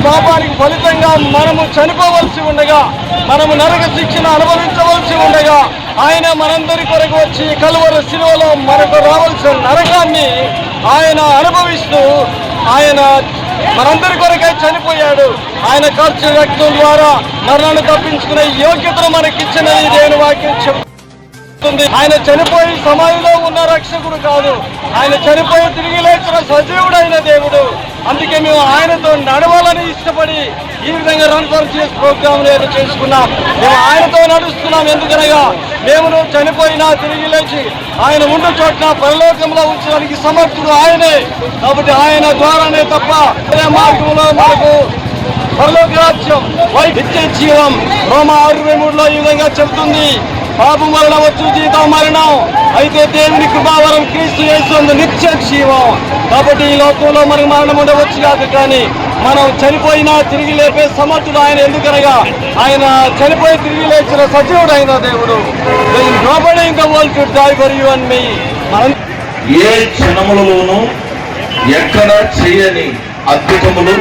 పాపానికి ఫలితంగా మనము చనిపోవలసి ఉండగా, మనము నరక శిక్షను అనుభవించవలసి ఉండగా, ఆయన మనందరి కొరకు వచ్చి కలువరి శిలువలో మనకు రావాల్సిన నరకాన్ని ఆయన అనుభవిస్తూ ఆయన మనందరి కొరకై చనిపోయాడు. ఆయన ఖర్చు రక్తం ద్వారా మరణాన్ని తప్పించుకునే యోగ్యతను మనకిచ్చినది దేవుని వాక్యం చెప్తుంది. ఆయన చనిపోయి సమాధిలో ఉన్న రక్షకుడు కాదు, ఆయన చనిపోయి తిరిగి లేచిన సజీవుడైన దేవుడు. అందుకే మేము ఆయనతో నడవాలని ఇష్టపడి ఈ విధంగా రన్ ఫర్ జీసస్ ప్రోగ్రామ్ చేసుకున్నాం. మేము ఆయనతో నడుస్తున్నాం. ఎందుకనగా మేము చనిపోయినా తిరిగి లేచి ఆయన ఉన్న చోట్ల పరలోకంలో ఉంచడానికి సమర్థుడు ఆయనే. కాబట్టి ఆయన ద్వారానే తప్ప మార్గంలో మనకు పరలోక రాజ్యం నిత్య జీవం రోమా 6:23 ఈ విధంగా చెబుతుంది. పాపం వలన వచ్చు జీతం మరణం, అయితే దేవుని కృపావరం క్రీస్తు యేసు నిత్య జీవం. కాబట్టి ఈ లోకంలో మనకు మరణం ఉండవచ్చు కాదు, కానీ మనం చనిపోయినా తిరిగి లేపే సమర్థుడు ఆయన. ఎందుకనగా ఆయన చనిపోయి తిరిగి లేచిన సజీవుడు అయిన దేవుడు. Nobody in the world could die for you and me. ఏ క్షణములలోనూ ఎక్కడ చేయని అద్భుతములు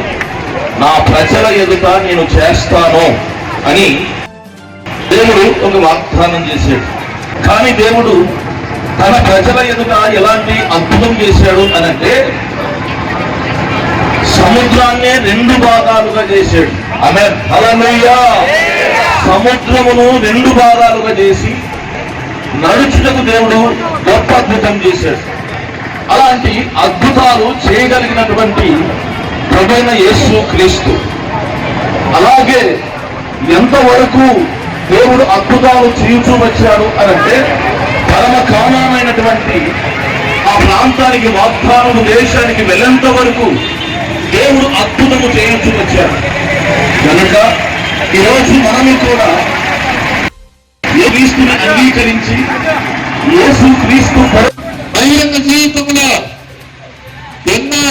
నా ప్రజల ఎదుట నేను చేస్తాను అని దేవుడు ఒక వాగ్దానం చేశాడు. కానీ దేవుడు తన ప్రజల ఎదుట ఎలాంటి అద్భుతం చేశాడు అనంటే సముద్రాన్నే 2 భాగాలుగా చేశాడు. ఆమేన్, హల్లెలూయా. సముద్రమును 2 భాగాలుగా చేసి నడుచుటకు దేవుడు గొప్ప అద్భుతం చేశాడు. అలాంటి అద్భుతాలు చేయగలిగినటువంటి ప్రభువైన యేసు క్రీస్తు. అలాగే ఎంతవరకు దేవుడు అద్భుతాలు చేయించు వచ్చాడు అనంటే పరమ కామమైనటువంటి ఆ ప్రాంతానికి వాగ్దానము దేశానికి వెళ్ళేంత వరకు దేవుడు అద్భుతము చేయించు వచ్చాడు. కనుక ఈరోజు మనము కూడా ఏ క్రీస్తుని అంగీకరించి యేసు క్రీస్తు బహిరంగ జీవితంలో ఎన్నో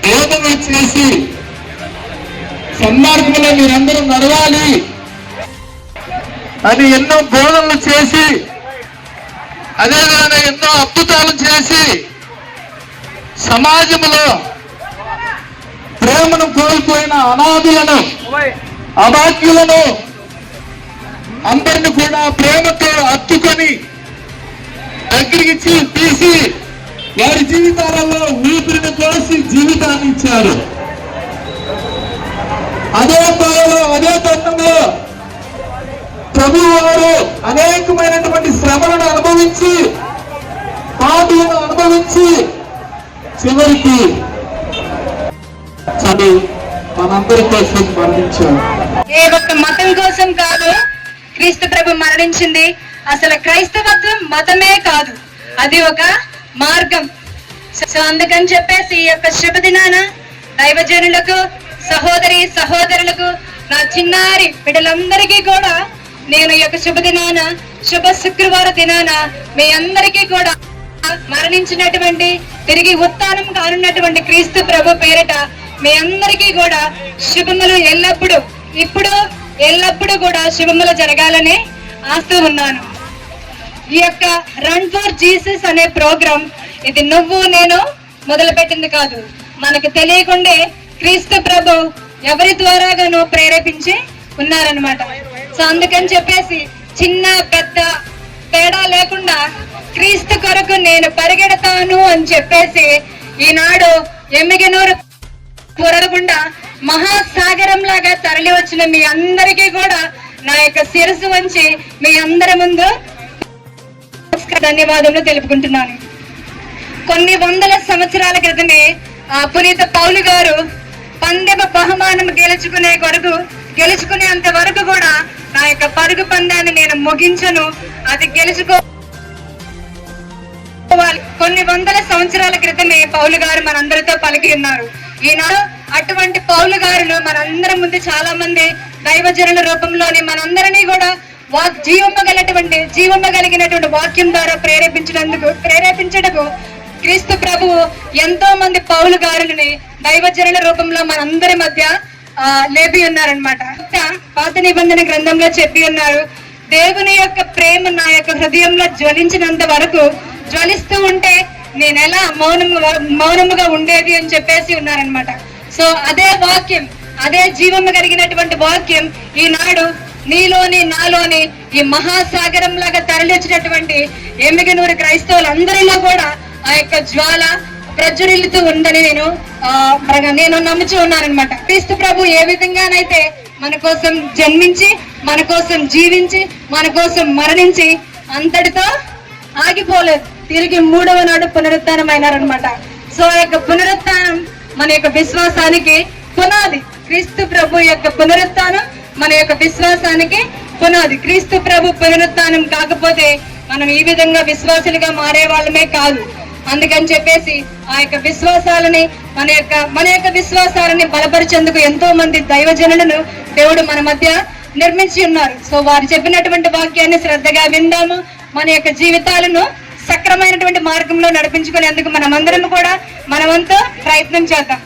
బోధనలు చేసి సన్మార్గంలో మీరందరూ నడవాలి అని ఎన్నో బోధనలు చేసి, అదేవిధంగా ఎన్నో అద్భుతాలు చేసి సమాజంలో ప్రేమను కోల్పోయిన అనాథులను, అభాగ్యులను అందరిని కూడా ప్రేమతో హత్తుకొని దగ్గరికి తీసి వారి జీవితాలలో ఊపిరిని పోసి జీవితాన్ని ఇచ్చారు. అదే బాధలో అదే తరుణంలో ప్రభు వారు అనేకమైనటువంటి శ్రమలను అనుభవించి, బాధలను అనుభవించి చివరికి చదువు మనందరి కోసం మరణించారు. ఏ ఒక్క మతం కోసం కాదు క్రీస్తు ప్రభు మరణించింది. అసలు క్రైస్తవత్వం మతమే కాదు, అది ఒక మార్గం. సో అందుకని చెప్పేసి ఈ యొక్క శుభదినాన దైవజనులకు, సహోదరి సహోదరులకు, నా చిన్నారి బిడ్డలందరికీ కూడా నేను ఈ యొక్క శుభదినాన, శుభ శుక్రవార దినాన మీ అందరికీ కూడా మరణించినటువంటి తిరిగి ఉత్థానం కానున్నటువంటి క్రీస్తు ప్రభు పేరిట మీ అందరికీ కూడా శుభములు ఎల్లప్పుడూ, ఇప్పుడు ఎల్లప్పుడూ కూడా శుభములు జరగాలని ఆస్తూ ఉన్నాను. ఈ యొక్క రన్ ఫర్ జీసస్ అనే ప్రోగ్రాం ఇది నువ్వు నేను మొదలుపెట్టింది కాదు. మనకు తెలియకుండే క్రీస్తు ప్రభు ఎవరి ద్వారాగానో ప్రేరేపించి ఉన్నారనమాట. సో అందుకని చెప్పేసి చిన్న పెద్ద తేడా లేకుండా క్రీస్తు కొరకు నేను పరిగెడతాను అని చెప్పేసి ఈనాడు ఎమ్మిగనూరు పొరలకుండా మహాసాగరం లాగా తరలి వచ్చిన మీ అందరికీ కూడా నా యొక్క శిరస్సు వంచి మీ అందరి ముందు ధన్యవాదములు తెలుపుకుంటున్నాను. కొన్ని వందల సంవత్సరాల క్రితమే పునీత పౌలు గారు పందెమ బహుమానం గెలుచుకునేంత వరకు కూడా నా యొక్క పరుగు పందాన్ని నేను ముగించను, అది గెలుచుకోవాలి. కొన్ని వందల సంవత్సరాల క్రితమే పౌలు గారు మనందరితో పలికి ఉన్నారు. ఈనాడు అటువంటి పౌలు గారులు మనందరి ముందు చాలా మంది దైవజనుల రూపంలోని మనందరినీ కూడా జీవమ్మగలిగినటువంటి వాక్యం ద్వారా ప్రేరేపించటకు క్రీస్తు ప్రభువు ఎంతో మంది పౌలు గారులని దైవజనుల రూపంలో మనందరి మధ్య లేపి ఉన్నారనమాట. పాత నిబంధన గ్రంథంలో చెప్పి ఉన్నారు, దేవుని యొక్క ప్రేమ నా యొక్క హృదయంలో జ్వలించినంత వరకు, జ్వలిస్తూ ఉంటే నేను ఎలా మౌనముగా ఉండేది అని చెప్పేసి ఉన్నారనమాట. సో అదే వాక్యం అదే జీవము కలిగినటువంటి వాక్యం ఈనాడు నీలోని నాలోని ఈ మహాసాగరం లాగా తరలించినటువంటి ఎమ్మిగనూరు క్రైస్తవులందరిలో కూడా ఆ యొక్క జ్వాల ప్రజ్వరిల్లుతూ ఉందని నేను నమ్ముచూ ఉన్నానన్నమాట. క్రీస్తు ప్రభు ఏ విధంగానైతే మన కోసం జన్మించి, మన కోసం జీవించి, మన కోసం మరణించి అంతటితో ఆగిపోలేదు, తిరిగి 3వ నాడు పునరుత్థానం అయినారనమాట. సో ఆ యొక్క పునరుత్థానం మన యొక్క విశ్వాసానికి పునాది. క్రీస్తు ప్రభు యొక్క పునరుత్థానం మన యొక్క విశ్వాసానికి పునాది. క్రీస్తు ప్రభు పునరుత్థానం కాకపోతే మనం ఈ విధంగా విశ్వాసులుగా మారే వాళ్ళమే కాదు. అందుకని చెప్పేసి ఆ యొక్క విశ్వాసాలని మన యొక్క విశ్వాసాలని బలపరిచేందుకు ఎంతో మంది దైవజనులను దేవుడు మన మధ్య నిర్మించి ఉన్నారు. సో వారు చెప్పినటువంటి వాక్యాన్ని శ్రద్ధగా విందాము. మన యొక్క జీవితాలను సక్రమైనటువంటి మార్గంలో నడిపించుకునేందుకు మనమందరం కూడా మన వంతు ప్రయత్నం చేద్దాం.